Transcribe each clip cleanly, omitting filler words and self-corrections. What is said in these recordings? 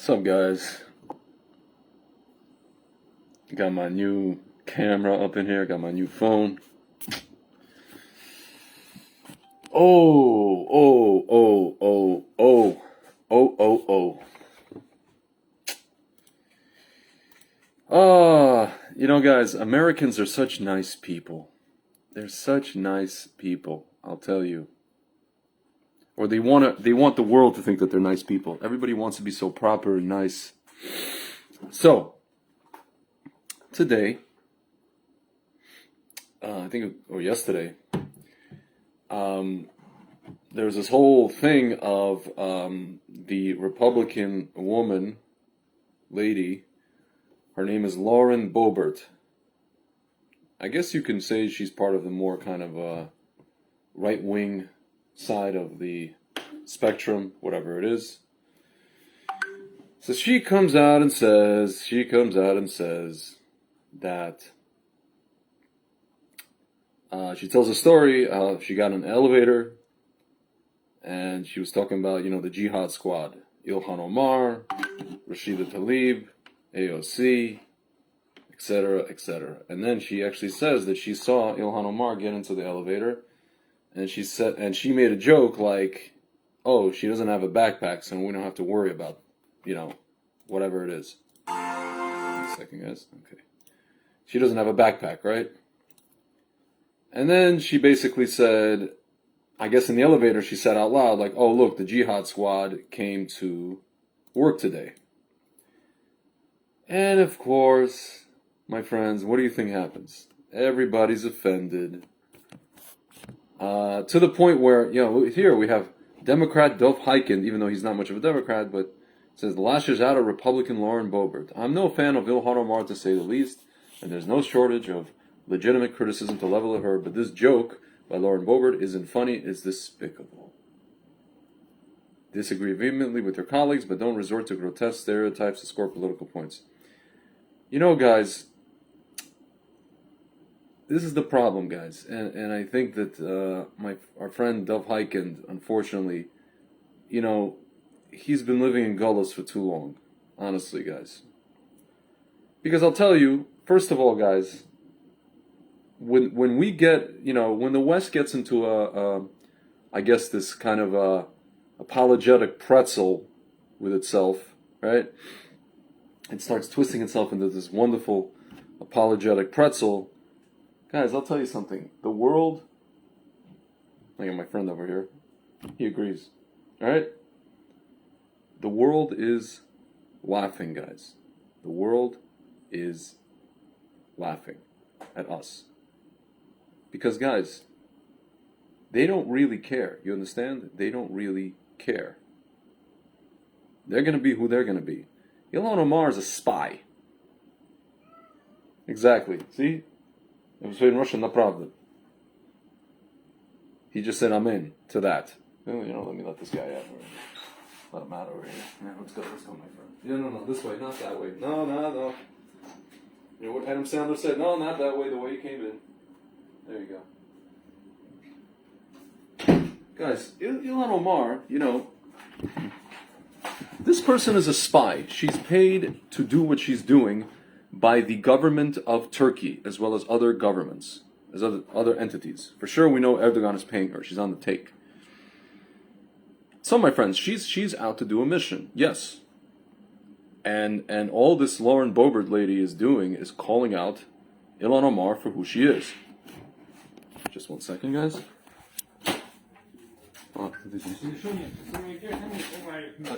What's up, guys? Got my new camera up in here, got my new phone. Oh, oh, oh, oh, oh, oh, oh, oh. Guys, Americans are such nice people. They're such nice people, I'll tell you. Or they want the world to think that they're nice people. Everybody wants to be so proper and nice. So, today, or yesterday, there's this whole thing of the Republican lady. Her name is Lauren Boebert. I guess you can say she's part of the more kind of right-wing side of the spectrum, whatever it is. So she comes out and says that she tells a story how she got in an elevator and she was talking about, the Jihad Squad. Ilhan Omar, Rashida Tlaib, AOC, etc., etc. And then she actually says that she saw Ilhan Omar get into the elevator, and she made a joke like, "Oh, she doesn't have a backpack, so we don't have to worry about, whatever it is." Wait a second, guys. Okay. She doesn't have a backpack, right? And then she basically said, I guess in the elevator, she said out loud, like, "Oh, look, the Jihad Squad came to work today." And of course, my friends, what do you think happens? Everybody's offended. To the point where, here we have Democrat Dov Hikind, even though he's not much of a Democrat, but says, lashes out at Republican Lauren Boebert. I'm no fan of Ilhan Omar, to say the least, and there's no shortage of legitimate criticism to level at her, but this joke by Lauren Boebert isn't funny, it's despicable. Disagree vehemently with your colleagues, but don't resort to grotesque stereotypes to score political points. Guys, this is the problem, guys, and I think that our friend Dov Hikind, unfortunately, he's been living in Gullus for too long, honestly, guys. Because I'll tell you, first of all, guys, when we get, when the West gets into I guess this kind of apologetic pretzel with itself, right? It starts twisting itself into this wonderful apologetic pretzel. Guys, I'll tell you something. The world, I got my friend over here. He agrees. All right? The world is laughing, guys. The world is laughing at us. Because, guys, they don't really care. You understand? They don't really care. They're going to be who they're going to be. Ilhan Omar is a spy. Exactly. See? It was in Russian, направда. He just said amen to that. Let me let this guy out. Let him out over here. Yeah, let's go, my friend. Yeah, no, this way, not that way. No. You know what Adam Sandler said? No, not that way, the way you came in. There you go. Guys, Ilhan Omar, this person is a spy. She's paid to do what she's doing by the government of Turkey, as well as other governments, as other entities. For sure, we know Erdogan is paying her. She's on the take. So, my friends, she's out to do a mission. Yes. And all this Lauren Boebert lady is doing is calling out Ilhan Omar for who she is. Just one second, guys.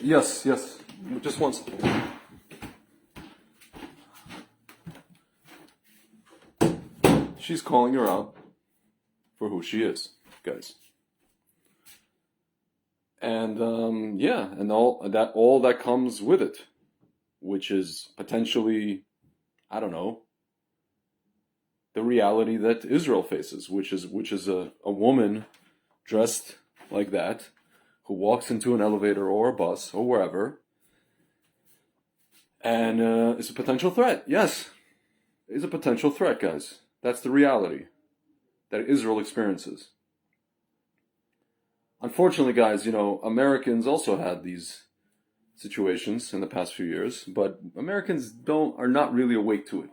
Yes. Just one second. She's calling her out for who she is, guys. And and all that comes with it, which is potentially, I don't know, the reality that Israel faces, which is a woman dressed like that, who walks into an elevator or a bus or wherever, and is a potential threat. Yes, is a potential threat, guys. That's the reality that Israel experiences. Unfortunately, guys, Americans also had these situations in the past few years, but Americans are not really awake to it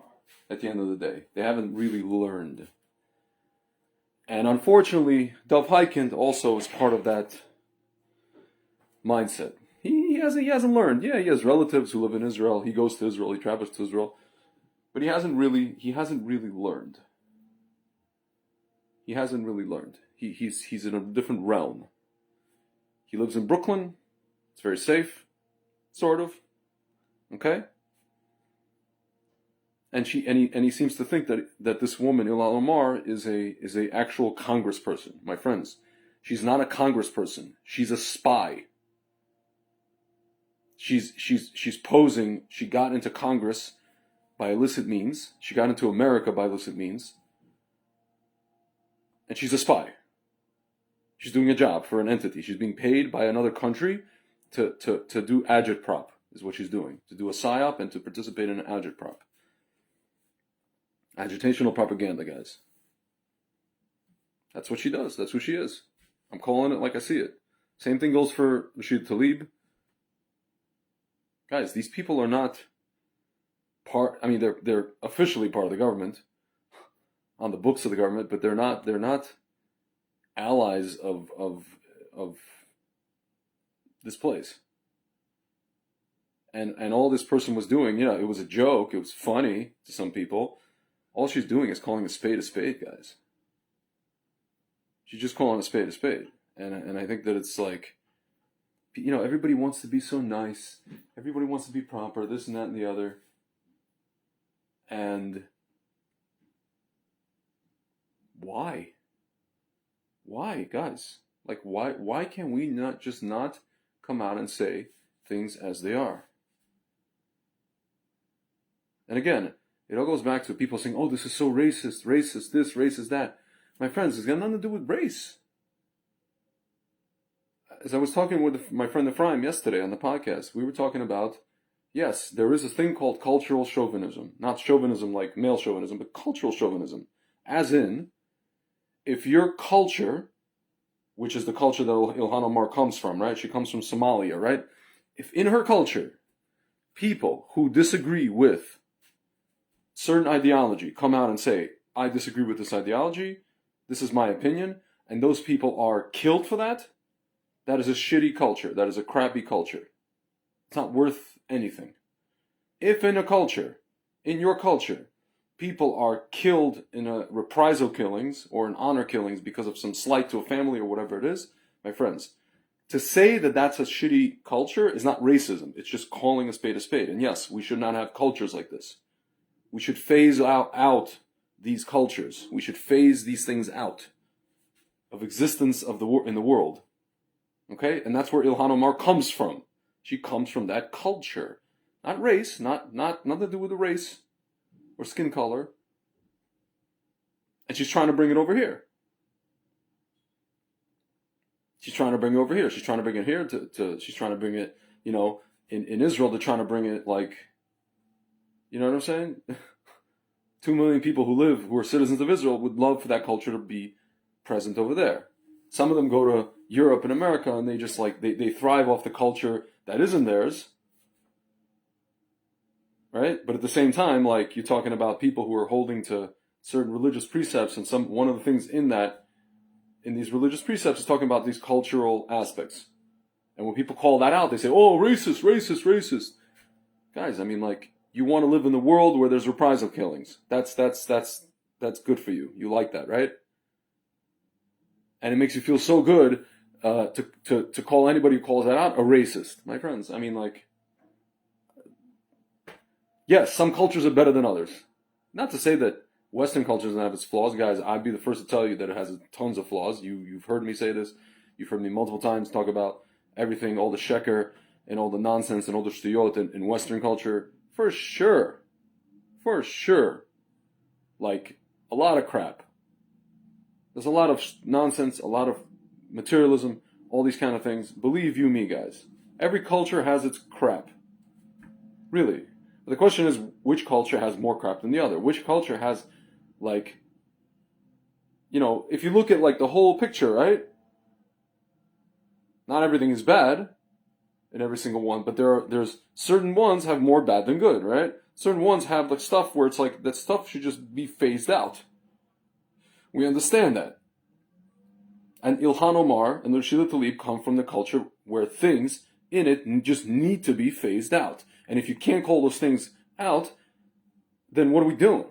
at the end of the day. They haven't really learned. And unfortunately, Dov Hykind also is part of that mindset. He hasn't learned. Yeah, he has relatives who live in Israel. He goes to Israel. He travels to Israel, but he hasn't really learned. He hasn't really learned. He's in a different realm. He lives in Brooklyn. It's very safe, sort of. Okay. And he seems to think that this woman Ilhan Omar is a actual congressperson. My friends, she's not a congressperson. She's a spy. She's posing. She got into Congress by illicit means. She got into America by illicit means. And she's a spy. She's doing a job for an entity. She's being paid by another country to do agitprop, is what she's doing. To do a psyop and to participate in an agitprop. Agitational propaganda, guys. That's what she does. That's who she is. I'm calling it like I see it. Same thing goes for Rashid Tlaib. Guys, these people are not part. I mean, they're officially part of the government, on the books of the government, but they're not allies of this place. And all this person was doing, it was a joke. It was funny to some people. All she's doing is calling a spade, guys. She's just calling a spade. And I think that it's like, everybody wants to be so nice. Everybody wants to be proper, this and that and the other. And why? Why, guys? Like, why can we not come out and say things as they are? And again, it all goes back to people saying, oh, this is so racist this, racist that. My friends, it's got nothing to do with race. As I was talking with my friend Ephraim yesterday on the podcast, we were talking about, yes, there is a thing called cultural chauvinism. Not chauvinism like male chauvinism, but cultural chauvinism. As in, if your culture, which is the culture that Ilhan Omar comes from, right? She comes from Somalia, right? If in her culture, people who disagree with certain ideology come out and say, I disagree with this ideology, this is my opinion, and those people are killed for that, that is a shitty culture. That is a crappy culture. It's not worth anything. If in your culture, people are killed in a reprisal killings or in honor killings because of some slight to a family or whatever it is, my friends, to say that that's a shitty culture is not racism. It's just calling a spade a spade. And yes, we should not have cultures like this. We should phase out these cultures. We should phase these things out of existence in the world. Okay? And that's where Ilhan Omar comes from. She comes from that culture. Not race, not nothing to do with the race or skin color. And she's trying to bring it over here. She's trying to bring it over here. She's trying to bring it here she's trying to bring it, in Israel, they're trying to bring it like, you know what I'm saying? 2 million people who are citizens of Israel would love for that culture to be present over there. Some of them go to Europe and America and they just like, they thrive off the culture that isn't theirs. Right? But at the same time, like, you're talking about people who are holding to certain religious precepts, and one of the things in these religious precepts is talking about these cultural aspects. And when people call that out, they say, oh, racist. Guys, I mean, like, you want to live in the world where there's reprisal killings. That's good for you. You like that, right? And it makes you feel so good to call anybody who calls that out a racist. My friends, I mean, like, yes, some cultures are better than others. Not to say that Western culture doesn't have its flaws. Guys, I'd be the first to tell you that it has tons of flaws. You've heard me say this. You've heard me multiple times talk about everything, all the sheker and all the nonsense and all the shtuyot in Western culture. For sure. Like, a lot of crap. There's a lot of nonsense, a lot of materialism, all these kind of things. Believe you me, guys. Every culture has its crap. Really. But the question is, which culture has more crap than the other? Which culture has, like, if you look at, like, the whole picture, right? Not everything is bad. in every single one, but there's certain ones have more bad than good, right? Certain ones have like stuff where it's like that stuff should just be phased out. We understand that. And Ilhan Omar and the Rashida Tlaib come from the culture where things in it just need to be phased out. And if you can't call those things out, then what are we doing?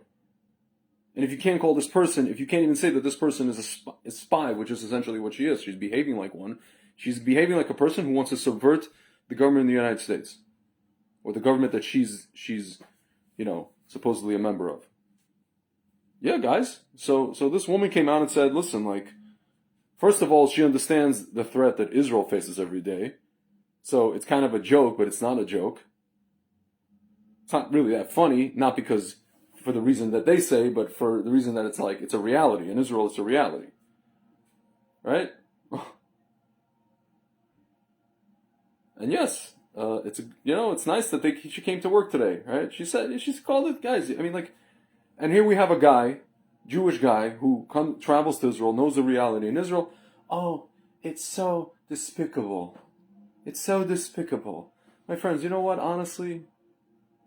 And if you can't call this person, if you can't even say that this person is a spy, which is essentially what she is, she's behaving like one. She's behaving like a person who wants to subvert the government in the United States, or the government that she's supposedly a member of. Yeah, guys. So this woman came out and said, listen, like, first of all, she understands the threat that Israel faces every day. So it's kind of a joke, but it's not a joke. It's not really that funny, not because for the reason that they say, but for the reason that it's a reality. In Israel, it's a reality. Right? And yes, it's nice that she came to work today, right? She's called it, guys. I mean, like, and here we have a guy, Jewish guy, who travels to Israel, knows the reality in Israel. Oh, it's so despicable. It's so despicable. My friends, you know what? Honestly,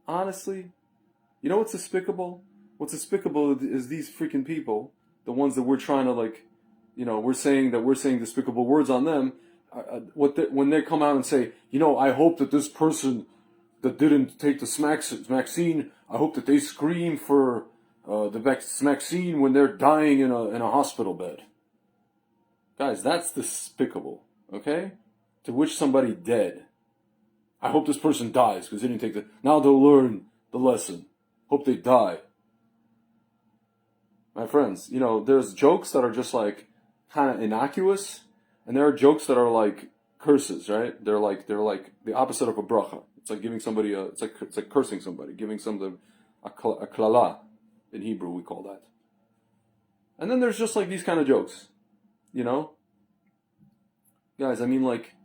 you know what's despicable? What's despicable is these freaking people, the ones that we're trying to we're saying despicable words on them. When they come out and say, I hope that this person that didn't take the vaccine, I hope that they scream for the vaccine when they're dying in a hospital bed. Guys, that's despicable, okay? To wish somebody dead. I hope this person dies because they didn't take now they'll learn the lesson. Hope they die. My friends, there's jokes that are just like kind of innocuous, and there are jokes that are like curses, right? They're like the opposite of a bracha. It's like giving somebody it's like cursing somebody, giving somebody a klala. In Hebrew, we call that. And then there's just like these kind of jokes, Guys, I mean, like,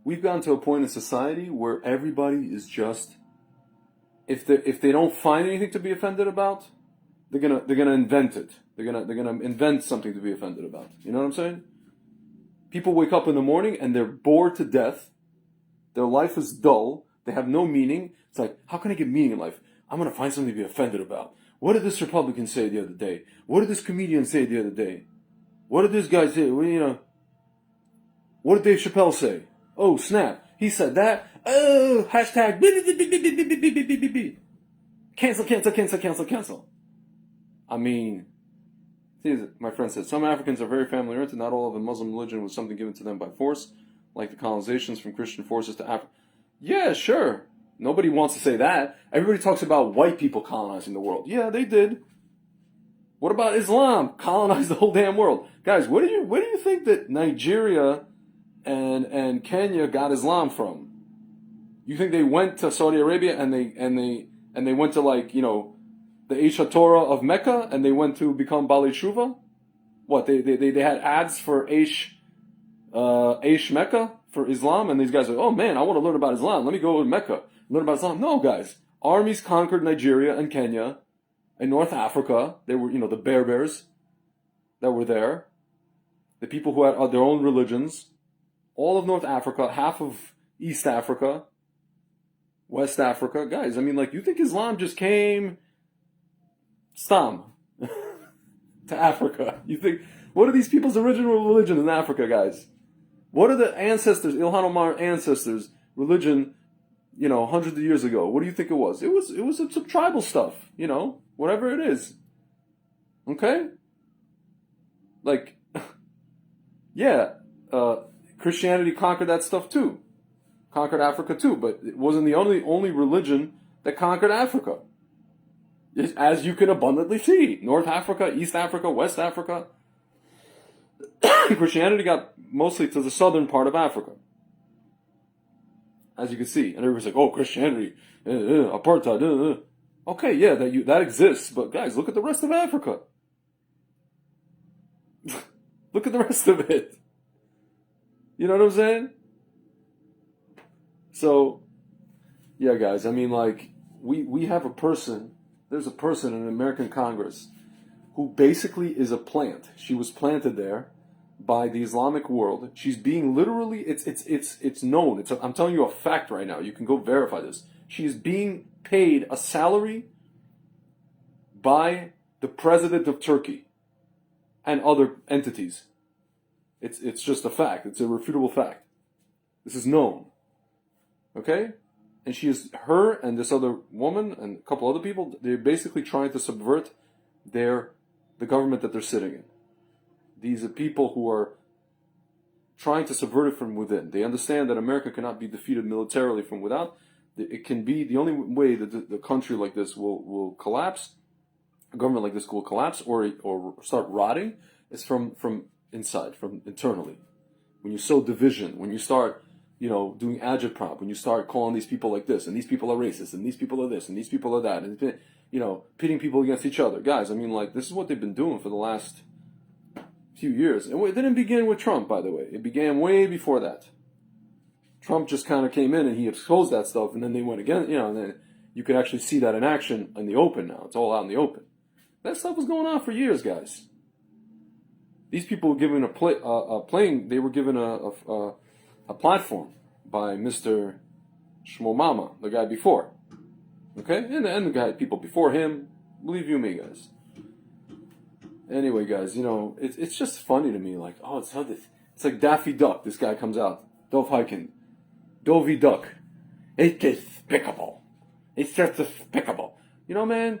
we've gotten to a point in society where everybody is just, if they don't find anything to be offended about, they're gonna invent it. They're gonna invent something to be offended about. You know what I'm saying? People wake up in the morning and they're bored to death. Their life is dull. They have no meaning. It's like, how can I get meaning in life? I'm gonna find something to be offended about. What did this Republican say the other day? What did this comedian say the other day? What did this guy say? What did Dave Chappelle say? Oh, snap. He said that. Oh, hashtag. Cancel. I mean, my friend said, some Africans are very family-oriented. Not all of the Muslim religion was something given to them by force, like the colonizations from Christian forces to Africa. Yeah, sure. Nobody wants to say that. Everybody talks about white people colonizing the world. Yeah, they did. What about Islam? Colonized the whole damn world. Guys, where do you think that Nigeria and Kenya got Islam from? You think they went to Saudi Arabia and they went to the Eish Torah of Mecca and they went to become Bali Shuva? What, they had ads for Eish Mecca for Islam, and these guys are, oh man, I want to learn about Islam. Let me go to Mecca, learn about Islam. No, guys. Armies conquered Nigeria and Kenya and North Africa. They were, the Berbers that were there. The people who had their own religions. All of North Africa, half of East Africa, West Africa. Guys, I mean, you think Islam just came to Africa? You think, what are these people's original religion in Africa, guys? What are the ancestors, Ilhan Omar ancestors, religion, hundreds of years ago? What do you think it was? It was some tribal stuff, whatever it is. Okay? Yeah, Christianity conquered that stuff too. Conquered Africa too, but it wasn't the only religion that conquered Africa. As you can abundantly see. North Africa, East Africa, West Africa. Christianity got mostly to the southern part of Africa. As you can see. And everybody's like, oh, Christianity, apartheid, Okay, yeah, that exists, but guys, look at the rest of Africa. Look at the rest of it. You know what I'm saying? So, yeah, guys, I mean, we have there's a person in the American Congress who basically is a plant. She was planted there by the Islamic world. She's being literally, it's known. I'm telling you a fact right now. You can go verify this. She is being paid a salary by the president of Turkey and other entities. It's just a fact. It's a refutable fact. This is known. Okay? And her and this other woman and a couple other people, they're basically trying to subvert the government that they're sitting in. These are people who are trying to subvert it from within. They understand that America cannot be defeated militarily from without. It can be the only way that the country like this will collapse, a government like this will collapse or start rotting, is from inside, from internally. When you sow division, when you start, doing agitprop, when you start calling these people like this, and these people are racist, and these people are this, and these people are that, and pitting people against each other. Guys, I mean, like, this is what they've been doing for the last few years. And it didn't begin with Trump, by the way. It began way before that. Trump just kind of came in and he exposed that stuff, and then they went again, and then you could actually see that in action in the open now. It's all out in the open. That stuff was going on for years, guys. These people were given they were given a platform by Mr. Shmomama, the guy before. Okay? And the people before him. Believe you me, guys. Anyway, guys, it's just funny to me. Like, it's like Daffy Duck. This guy comes out. Dov Hiken. Dovey Duck. It's despicable. It's just despicable. Man,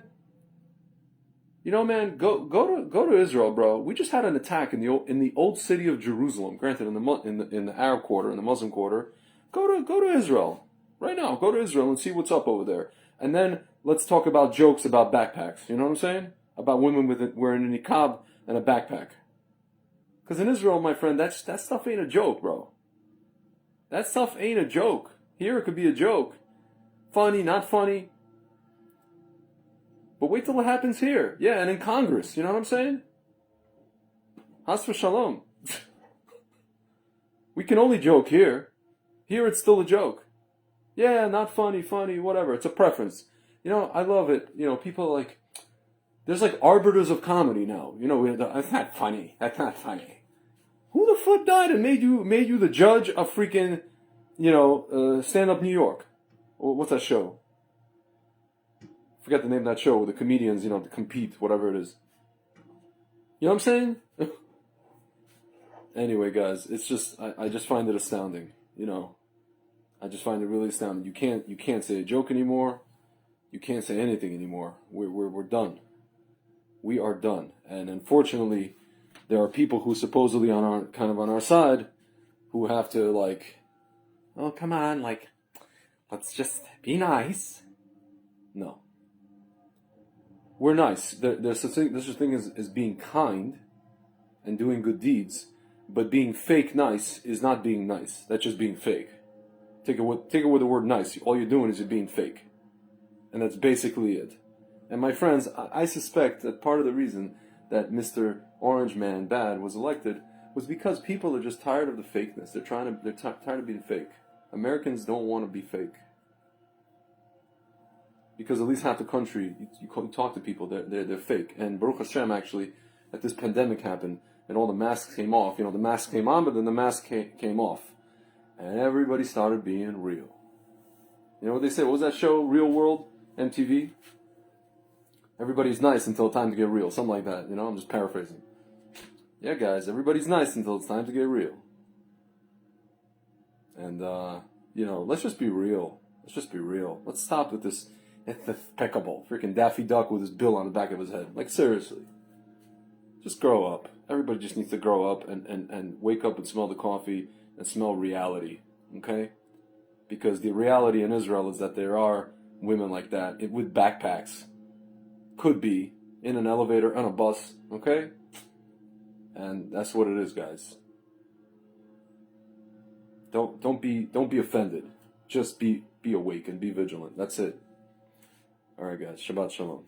go to Israel, bro. We just had an attack in the old city of Jerusalem. Granted, in the Arab quarter, in the Muslim quarter. Go to Israel right now. Go to Israel and see what's up over there. And then let's talk about jokes about backpacks. You know what I'm saying? About women wearing a niqab and a backpack. Because in Israel, my friend, that stuff ain't a joke, bro. That stuff ain't a joke. Here it could be a joke. Funny, not funny. But wait till it happens here. Yeah, and in Congress. You know what I'm saying? Has for shalom. We can only joke here. Here it's still a joke. Yeah, not funny, whatever. It's a preference. I love it. People like... There's like arbiters of comedy now. That's not funny. That's not funny. Who the fuck died and made you the judge of freaking, Stand Up New York? What's that show? Forget the name of that show with the comedians, to compete, whatever it is. You know what I'm saying? Anyway, guys, it's just I just find it astounding. I just find it really astounding. You can't say a joke anymore. You can't say anything anymore. We're done. We are done. And unfortunately, there are people who supposedly on our side who have to oh, come on, let's just be nice. No. We're nice. There's such a thing as being kind and doing good deeds, but being fake nice is not being nice. That's just being fake. Take it with the word nice. All you're doing is you're being fake. And that's basically it. And my friends, I suspect that part of the reason that Mr. Orange Man Bad was elected was because people are just tired of the fakeness. They're tired of being fake. Americans don't want to be fake. Because at least half the country, you talk to people, they're fake. And Baruch Hashem, actually, that this pandemic happened and all the masks came off. The masks came on, but then the mask came off. And everybody started being real. You know what they say? What was that show? Real World? MTV? Everybody's nice until it's time to get real. Something like that. I'm just paraphrasing. Yeah, guys, everybody's nice until it's time to get real. And, let's just be real. Let's just be real. Let's stop with this despicable freaking Daffy Duck with his bill on the back of his head. Seriously. Just grow up. Everybody just needs to grow up and wake up and smell the coffee and smell reality. Okay? Because the reality in Israel is that there are women like that with backpacks. Could be in an elevator, on a bus, okay? And that's what it is, guys. Don't be offended. Just be awake and be vigilant. That's it. All right, guys. Shabbat shalom.